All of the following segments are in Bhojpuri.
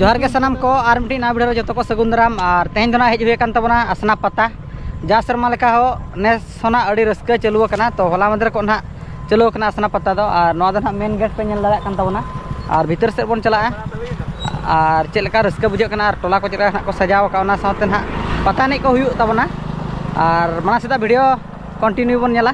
जोहार के सनाम को आर मिट्टी ना भिडियो जो को सगुन दाराम और तेहन दोना हेज हुए कान तबना आसना पता जा शर्मा लेका हो नेस सोना अड़ी रस्का चलुआ कना तो होला मंदिर को ना चलुआ कना आसना पता दो और नोदा ना मेन गेट पे नेल दाड़ा कान तबना और भीतर से बन चला और चेक लेका रस्का बुझे कना और टोला को चेक ना को सजाव का ओना साथे ना पता नहीं को हुयु तबना और माना सेदा वीडियो कंटिन्यू बन नेला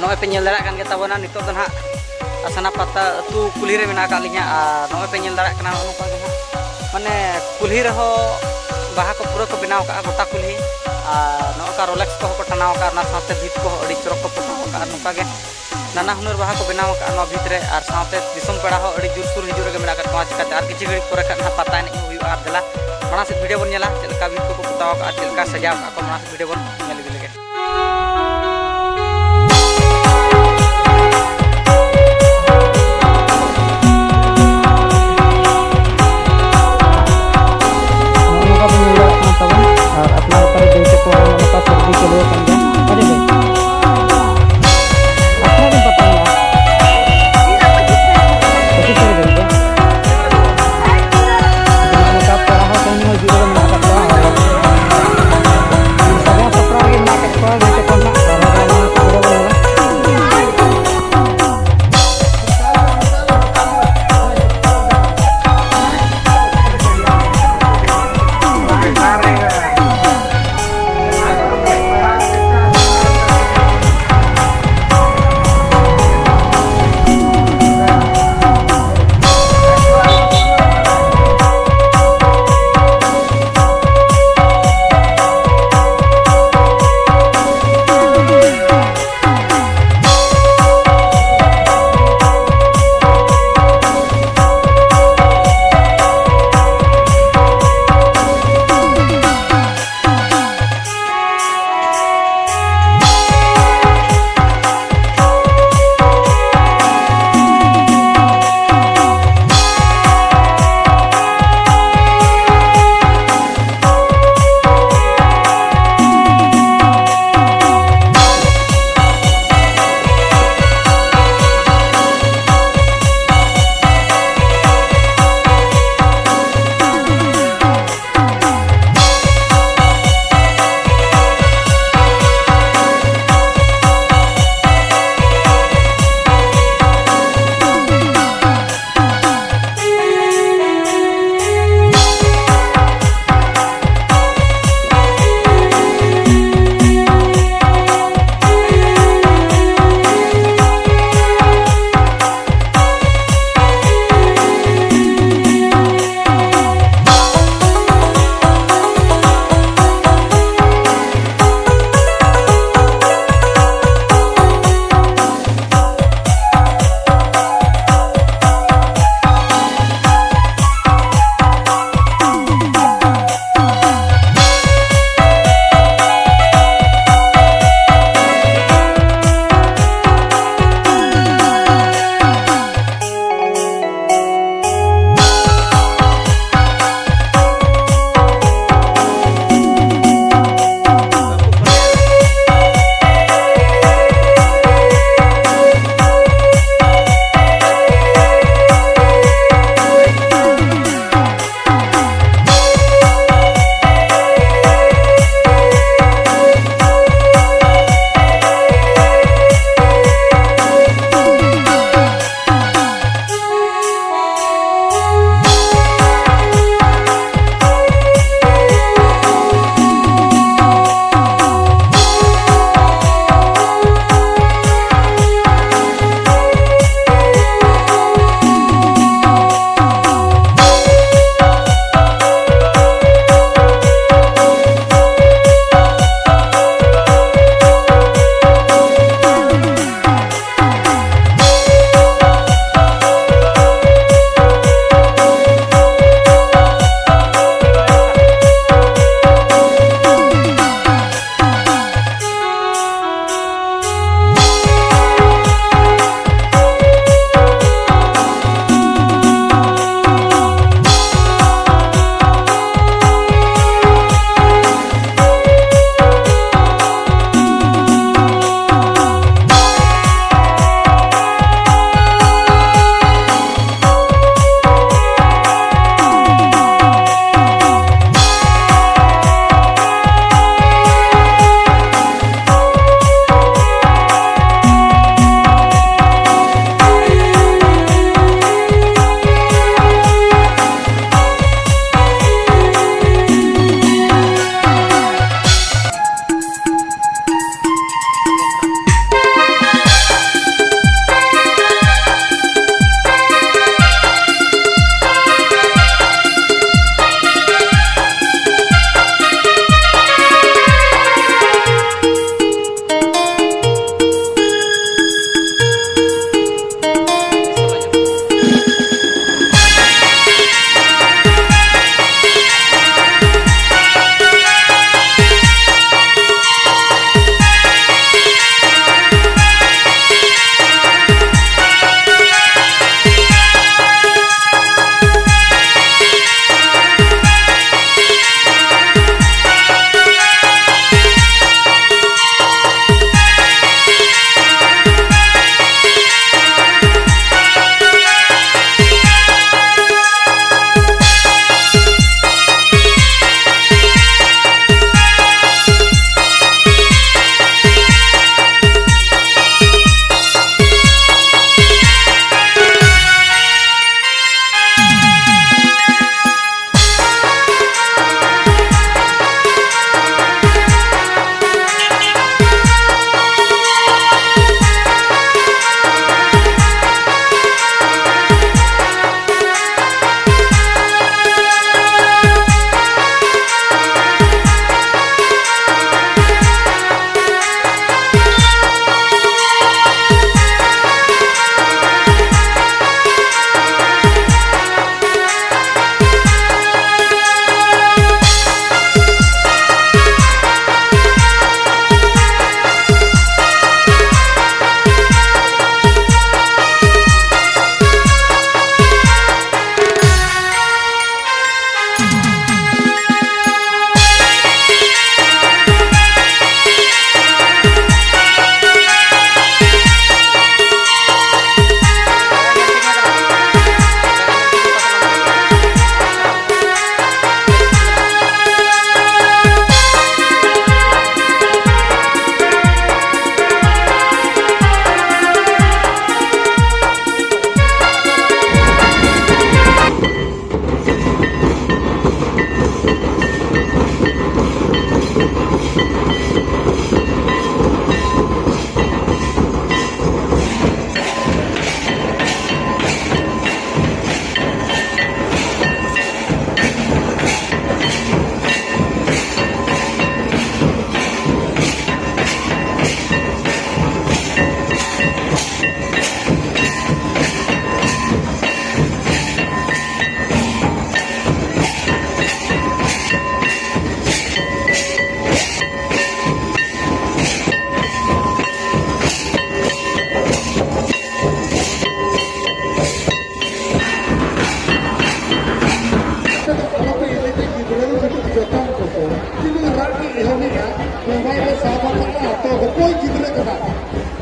नॉय पे नेल दाड़ा कान के तबना नितो दो ना आसना पता अतु कुल्ही रे मेना का लिया नॉय पे नेल दाड़ा कना ओनका के माने कुल्ही रहो बाहा को पूरा को बनाव का गोटा कुल्ही नोका रोलेक्स को टनाव का ना साथे भीत को अड़ी चरक को पटाव का नोका के नाना हुनर बाहा को बनाव का नो भीत रे आर साथे दिसम पेड़ा हो अड़ी जुरसुर हिजुर गे मेना का पांच का आर किछि घड़ी करे का पता नहीं हुई आर दला माना से वीडियो बन नेला चलका भीत को पटाव का चलका सजाव का माना से वीडियो बन नेल गे लगे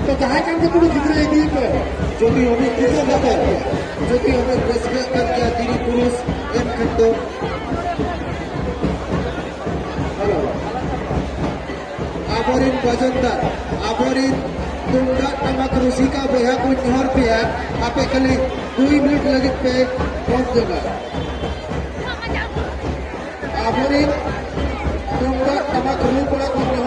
तो जहाँ के गिद्रे जो भी हमें गिद्रे जो भी हमें रेस्पेक्ट कर दिया दीदी पुरुष एम खंडो हेलो आबोरिन बजनदार आबोरिन तुमदा तमक रुसिका बया को जोर पे है आपे खाली 2 मिनट लगे पे पहुंच जाएगा आबोरिन तुमदा तमक रुपड़ा को